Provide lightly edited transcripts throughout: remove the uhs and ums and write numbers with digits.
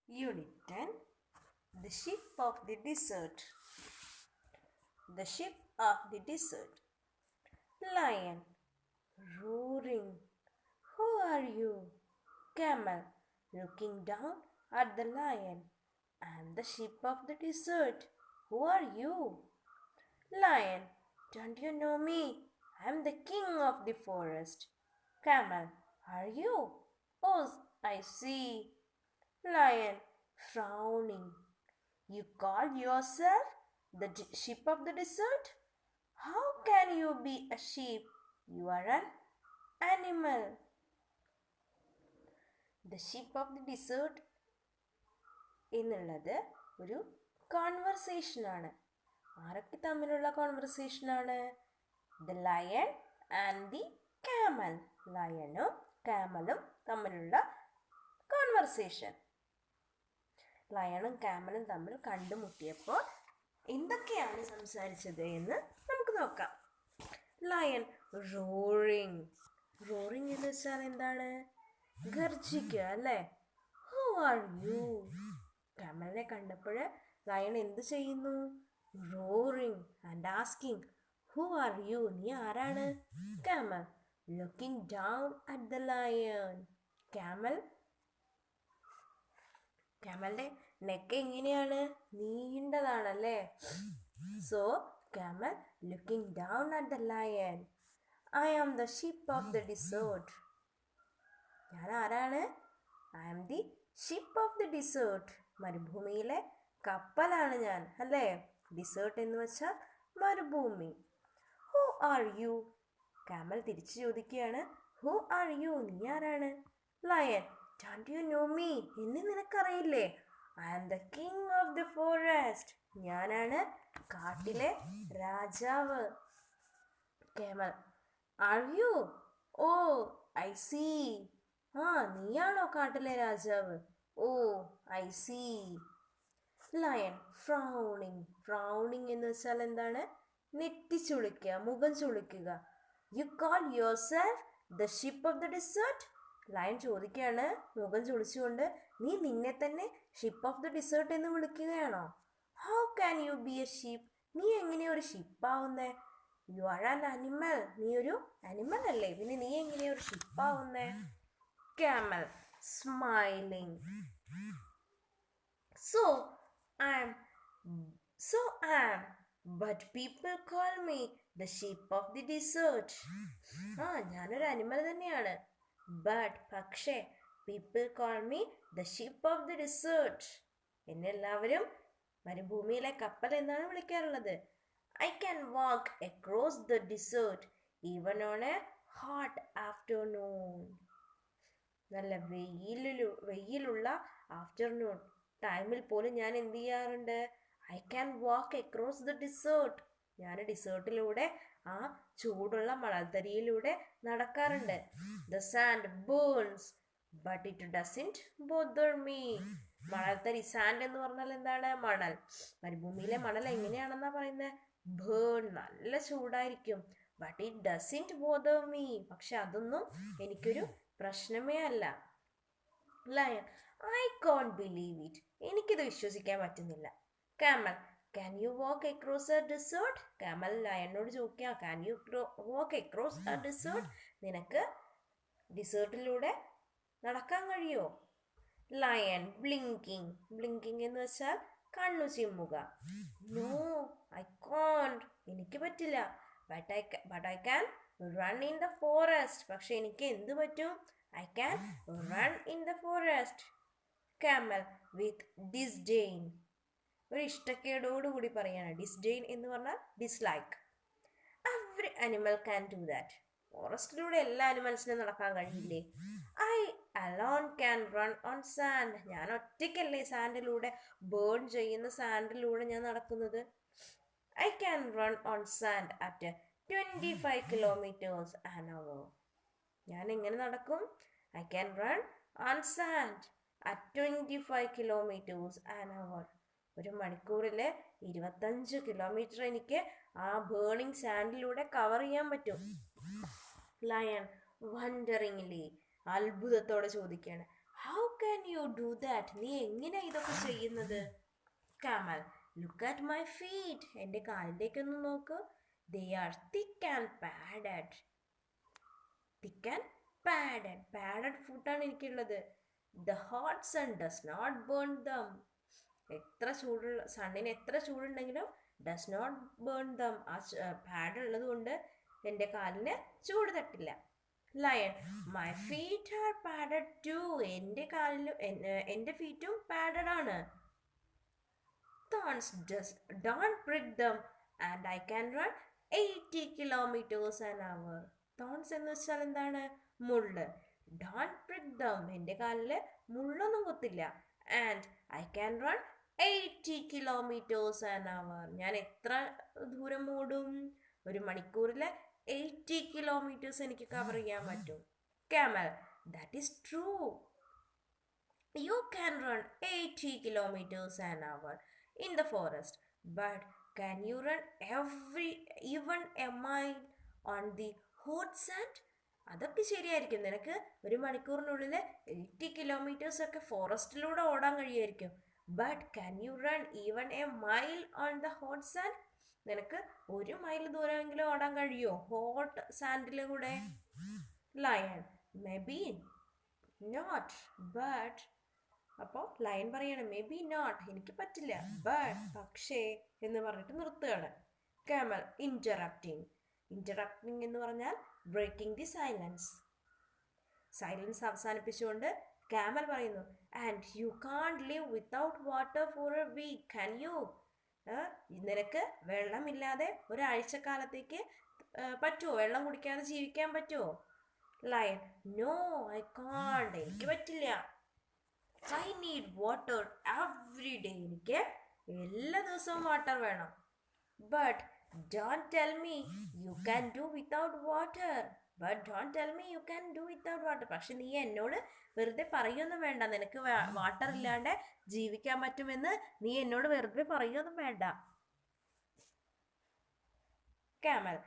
Unit 10. The Ship of the Desert. The Ship of the Desert. Lion, roaring. Who are you? Camel, looking down at the lion. I am the ship of the desert. Who are you? Lion, don't you know me? I am the king of the forest. Camel, are you? Oh, I see. Lion, frowning. You call yourself the ship of the desert? How can you be a sheep? You are an animal. The ship of the desert എന്നുള്ളത് ഒരു കോൺവെർസേഷനാണ്. ആരൊക്കെ തമ്മിലുള്ള കോൺവെർസേഷനാണ്? The lion and the camel. ലയണും കാമലും തമ്മിലുള്ള conversation. ലയണും കാമലും തമ്മിൽ കണ്ടുമുട്ടിയപ്പോൾ എന്തൊക്കെയാണ് സംസാരിച്ചത് എന്ന് നമുക്ക് നോക്കാം. Lion roaring. റോറിങ് എന്ന് വെച്ചാൽ എന്താണ്? ഗർജിക്കുക അല്ലേ? Who are U? കാമലിനെ കണ്ടപ്പോൾ ലയൺ എന്ത് ചെയ്യുന്നു? Roaring and asking who are you? നീ ആരാണ്? Camel looking down at the lion. കാമലിന്റെ നെക്ക് എങ്ങനെയാണ്? നീണ്ടതാണല്ലേ? So camel looking down at the lion. I am the ship of the desert. ഞാൻ ആരാണ്? I am the ship of the desert. മരുഭൂമിയിലെ കപ്പലാണ് ഞാൻ അല്ലേ? ഡിസേർട്ട് എന്ന് വെച്ചാൽ മരുഭൂമി. Who are U? കാമൽ തിരിച്ചു ചോദിക്കുകയാണ്. Who are you? നീ ആരാണ്? Lion, don't you know me? എന്നെ നിനക്കറിയില്ലേ? I am the king of the forest. ഞാനാണ് കാട്ടിലെ രാജാവ്. Camel, are you? Oh I see. ആ, നീയാണോ കാട്ടിലെ രാജാവ്? Oh I see. Lion frowning. Frowning എന്ന് വെച്ചാൽ എന്താണ്? നെറ്റിച്ചുളിക്കുക, മുഖം ചുളിക്കുക. You call yourself the ship of the desert. Lion ചോദിക്കുകയാണ് മുഖം ചുളിച്ചുകൊണ്ട്, നീ നിന്നെ തന്നെ ഷിപ്പ് ഓഫ് ദ ഡിസേർട്ട് എന്ന് വിളിക്കുകയാണോ? How can you be a ship? നീ എങ്ങനെയാ ഒരു ഷിപ്പാവുന്നേ? You are an animal. നീ ഒരു അനിമൽ അല്ലേ? പിന്നെ നീ എങ്ങനെയാ ഒരു ഷിപ്പാവുന്നേ? Camel smiling. So I am, but people call me the sheep of the desert. ഞാനൊരു അനിമൽ തന്നെയാണ്. പക്ഷേ people call me the ship of the desert. എന്നെ എല്ലാവരും മരുഭൂമിയിലെ കപ്പൽ എന്നാണ് വിളിക്കാറുള്ളത്. I can walk across the desert even on a hot afternoon. നല്ല വെയിലുള്ള ആഫ്റ്റർനൂൺ ടൈമിൽ പോലും ഞാൻ എന്ത് ചെയ്യാറുണ്ട്? I can walk across the desert. ഞാൻ ഡിസേർട്ടിലൂടെ, ആ ചൂടുള്ള മണൽത്തരിയിലൂടെ നടക്കാറുണ്ട്. The sand burns but it doesn't bother me. മണൽത്തരി, സാൻഡ് എന്ന് പറഞ്ഞാൽ എന്താണ്? മണൽ. മരുഭൂമിയിലെ മണൽ എങ്ങനെയാണെന്നാ പറയുന്നത്? ബേൺ, നല്ല ചൂടായിരിക്കും. But it doesn't bother me. പക്ഷെ അതൊന്നും എനിക്കൊരു പ്രശ്നമേ അല്ല. Lion, I can't believe it. എനിക്കിത് വിശ്വസിക്കാൻ പറ്റുന്നില്ല. Camel, can you walk across a desert? Camel ലയണിനോട് ചോദിക്കുക, can you walk across a desert? നിനക്ക് ഡിസേർട്ടിലൂടെ നടക്കാൻ കഴിയോ? Lion blinking. ബ്ലിങ്കിങ് എന്ന് വെച്ചാൽ കണ്ണു ചിമ്മുക. No I can't. എനിക്ക് പറ്റില്ല. But I can run in the forest. പക്ഷെ എനിക്ക് എന്ത് പറ്റും? I can run in the forest. Camel with disdain. ഒരു ഇഷ്ടക്കേടോടുകൂടി പറയാണ്. ഡിസ്ഡെയിൻ എന്ന് പറഞ്ഞാൽ dislike. Every animal can do that. ഫോറസ്റ്റിലൂടെ എല്ലാ അനിമൽസിനും നടക്കാൻ കഴിയില്ലേ? I alone can run on sand. ഞാൻ ഒറ്റയ്ക്കല്ലേ സാൻഡിലൂടെ, ബേൺ ചെയ്യുന്ന സാൻഡിലൂടെ ഞാൻ നടക്കുന്നത്? I can run on sand at 25 kilometers an hour. ഞാൻ എങ്ങനെ നടക്കും? I can run on sand at 25 kilometers an hour. ഒരു മണിക്കൂറിൽ 25 കിലോമീറ്റർ എനിക്ക് ആ ബേണിംഗ് സാൻഡിലൂടെ കവർ ചെയ്യാൻ പറ്റും. ലയൺ വണ്ടറിംഗ്ലി, അത്ഭുതത്തോടെ ചോദിക്കുകയാണ്, how can you do that? നീ എങ്ങനെ ഇതൊക്കെ ചെയ്യുന്നത്? Camel, look at my feet. എൻ്റെ കാലിലേക്കൊന്ന് നോക്ക്. They are thick and padded. Thick and padded. Padded ഫുഡാണ് എനിക്കുള്ളത്. The hot sun does not burn them. എത്ര ചൂടുള്ള സണ്ണിന് എത്ര ചൂടുണ്ടെങ്കിലും does not burn them. ആ പാഡ് ഉള്ളത് കൊണ്ട് എൻ്റെ കാലിന് ചൂട് തട്ടില്ല. Lion, my feet are padded too. എൻ്റെ കാലിലും എൻ്റെ ഫീറ്റും പാഡഡ് ആണ്. Thorns just don't prick them and I can run 80 kilometers an hour. Thorns എന്ന് വെച്ചാൽ എന്താണ്? മുള്ള്. Don't prick them. എൻ്റെ കാലിൽ മുള്ളൊന്നും കുത്തില്ല. And I can run 80 kilometers an hour. ഞാൻ എത്ര ദൂരം ഓടും? ഒരു മണിക്കൂറിൽ 80 kilometers എനിക്ക് കവർ ചെയ്യാൻ പറ്റും. Camel, that is true. You can run 80 kilometers an hour in the forest, but can you run even a mile on the hot sand? അതൊക്കെ ശരിയായിരിക്കും. നിനക്ക് ഒരു മണിക്കൂറിനുള്ളിൽ 80 കിലോമീറ്റേഴ്സ് ഒക്കെ ഫോറസ്റ്റിലൂടെ ഓടാൻ കഴിയുമായിരിക്കും. But can you run even a mile on the hot sand? നിനക്ക് ഒരു മൈൽ ദൂരമെങ്കിലും ഓടാൻ കഴിയുമോ ഹോട്ട് സാൻഡിലും കൂടെ? Lion, maybe not but. അപ്പോൾ ലയൺ പറയാണ് മേ ബി നോട്ട്, എനിക്ക് പറ്റില്ല, ബട്ട് പക്ഷേ എന്ന് പറഞ്ഞിട്ട് നിർത്തുകയാണ്. കാമൽ, ഇൻറ്ററപ്റ്റിംഗ്. ഇൻറ്ററപ്റ്റിംഗ് എന്ന് പറഞ്ഞാൽ ബ്രേക്കിംഗ് ദി സൈലൻസ്. സൈലൻസ് അവസാനിപ്പിച്ചുകൊണ്ട് കാമൽ പറയുന്നു, and you can't live without water for a week, can you? നിനക്ക് വെള്ളമില്ലാതെ ഒരാഴ്ചക്കാലത്തേക്ക് പറ്റുമോ? വെള്ളം കുടിക്കാതെ ജീവിക്കാൻ പറ്റുമോ? ലയൺ, നോ ഐ കാൺട്ട്, എനിക്ക് പറ്റില്ല. I need water every day, എനിക്ക് എല്ലാ ദിവസവും വാട്ടർ വേണം. But don't tell me you can do without water. പക്ഷെ നീ എന്നോട് വെറുതെ പറയൊന്നും വേണ്ട, നിനക്ക് വാട്ടർ ഇല്ലാണ്ട് ജീവിക്കാൻ പറ്റുമെന്ന് നീ എന്നോട് വെറുതെ പറയൊന്നും വേണ്ട. കാമൽ,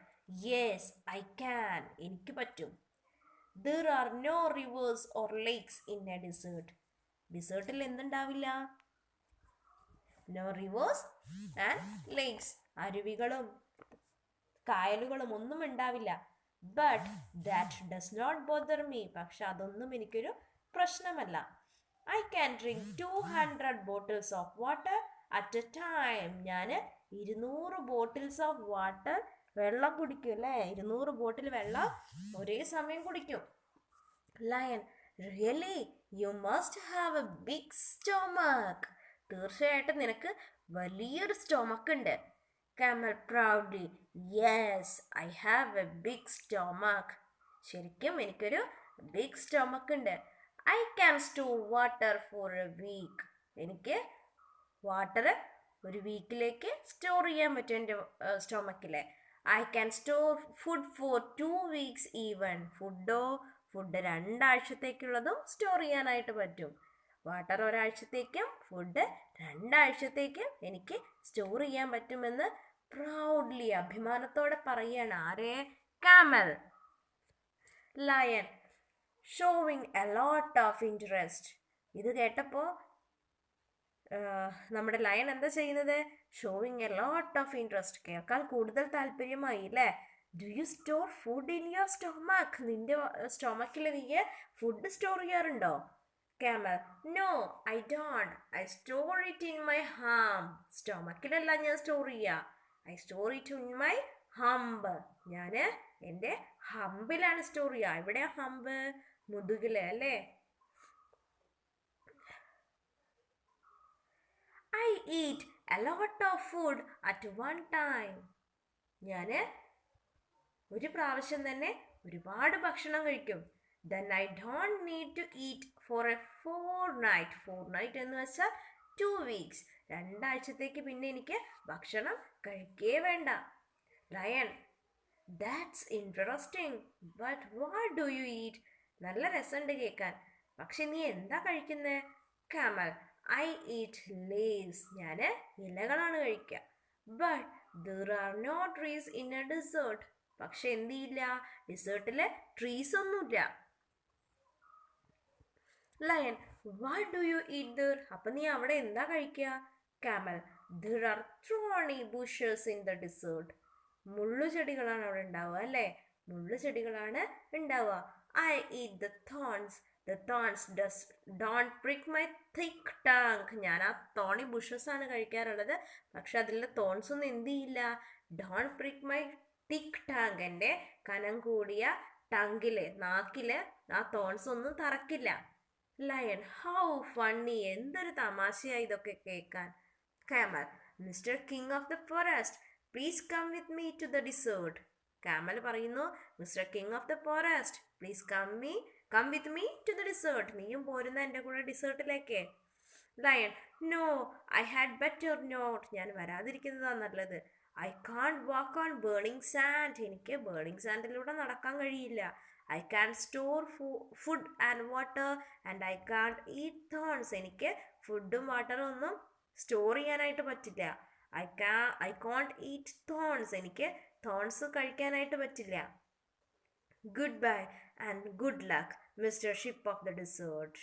യെസ് ഐ ക്യാൻ, എനിക്ക് പറ്റും. There are no rivers or lakes in a desert. ഡിസേർട്ടിൽ എന്തുണ്ടാവില്ല? നോ റിവേഴ്സ് ആൻഡ് ലേക്സ്, അരുവികളും കായലുകളും ഒന്നും ഉണ്ടാവില്ല. But that does not bother me, പക്ഷെ അതൊന്നും എനിക്കൊരു പ്രശ്നമല്ല. I can drink 200 bottles of water at a time. ഞാൻ 200 ബോട്ടിൽസ് ഓഫ് വാട്ടർ വെള്ളം കുടിക്കും അല്ലേ? 200 ബോട്ടിൽ വെള്ളം ഒരേ സമയം കുടിക്കും. Lion, really you must have a big stomach. തീർച്ചയായിട്ടും നിനക്ക് വലിയൊരു സ്റ്റൊമക്ക് ഉണ്ട്. Camel, proudly, yes I have a big stomach. ശരിക്കും എനിക്കൊരു ബിഗ് സ്റ്റൊമക്ക് ഉണ്ട്. I can store water for a week. എനിക്ക് വാട്ടർ ഒരു വീക്കിലേക്ക് സ്റ്റോർ ചെയ്യാൻ പറ്റും എൻ്റെ സ്റ്റൊമക്കിൽ. I can store food for 2 weeks even. Food 2 ആഴ്ചത്തേക്കുള്ളതും സ്റ്റോർ ചെയ്യാനായിട്ട് പറ്റും. വാട്ടർ ഒരാഴ്ചത്തേക്കും ഫുഡ് 2 ആഴ്ചത്തേക്കും എനിക്ക് സ്റ്റോർ ചെയ്യാൻ പറ്റുമെന്ന് പ്രൗഡ്ലി, അഭിമാനത്തോടെ പറയുകയാണ്. ആരെ? Camel. Lion, showing a lot of interest. ഇത് കേട്ടപ്പോൾ നമ്മുടെ ലയൺ എന്താ ചെയ്യുന്നത്? Showing a lot of interest, കേൾക്കാൻ കൂടുതൽ താല്പര്യമായി അല്ലേ? Do you store food in your stomach? നിന്റെ സ്റ്റൊമക്കിൽ നീ ഫുഡ് സ്റ്റോർ ചെയ്യാറുണ്ടോ? Camel, no I don't. I store it in my hump. സ്റ്റൊമക്കിലല്ല ഞാൻ സ്റ്റോർ ചെയ്യുക. I store it in my hump. ഞാൻ എൻ്റെ ഹംബിലാണ് സ്റ്റോർ ചെയ്യുക. എവിടെയാ ഹംബ്? മുതുകില് അല്ലേ? I eat A lot of food at one time. ഞാൻ ഒരു പ്രാവശ്യം തന്നെ ഒരുപാട് ഭക്ഷണം കഴിക്കും. Then I don't need to eat for a fortnight. Fortnight എന്ന് വെച്ചാൽ 2 weeks. 2 ആഴ്ചത്തേക്ക് പിന്നെ എനിക്ക് ഭക്ഷണം കഴിക്കേ വേണ്ട. Lion, that's interesting. But what do you eat? നല്ല രസമുണ്ട് കേൾക്കാൻ. പക്ഷെ നീ എന്താ കഴിക്കുന്നത്? Camel, I eat leaves. ഞാൻ ഇലകളാണ് കഴിക്കുക. But there are no trees in a desert. പക്ഷെ എന്തില്ല? ഡിസേർട്ടിൽ ട്രീസ് ഒന്നുമില്ല. Lion, what do you eat there? അപ്പൊ നീ അവിടെ എന്താ കഴിക്കുക? Camel, there are thorny bushes in the desert. മുള്ളുചെടികളാണ് അവിടെ ഉണ്ടാവുക അല്ലേ? മുള്ളുചെടികളാണ് ഉണ്ടാവുക. I eat the thorns. The thorns don't prick my thick tongue. ഞാൻ ആ തോണി ബുഷസ് ആണ് കഴിക്കാറുള്ളത്. പക്ഷെ അതിലെ തോൺസ് ഒന്നും എന്ത് ചെയ്യില്ല, don't prick my thick tongue. എൻ്റെ കനം കൂടിയ ടങ്കില്, നാക്കില് ആ തോൺസ് ഒന്നും തറക്കില്ല. Lion, how funny. എന്തൊരു തമാശയായി ഇതൊക്കെ കേൾക്കാൻ. Camel, mister king of the forest, please come with me to the desert. Camel പറയുന്നു, mister king of the forest, please come with me to the desert. നീയും പോരുന്ന എൻ്റെ കൂടെ ഡിസേർട്ടിലേക്ക്. Lion, no, I had better not. ഞാൻ വരാതിരിക്കുന്നതാണ് നല്ലത്. I can't walk on burning sand. എനിക്ക് ബേണിംഗ് സാൻഡിലൂടെ നടക്കാൻ കഴിയില്ല. I can store food and water and I can't eat thorns. എനിക്ക് ഫുഡും വാട്ടറും ഒന്നും സ്റ്റോർ ചെയ്യാനായിട്ട് പറ്റില്ല. I can't eat thorns. എനിക്ക് തോൺസ് കഴിക്കാനായിട്ട് പറ്റില്ല. Good bye and good luck, mister ship of the dessert.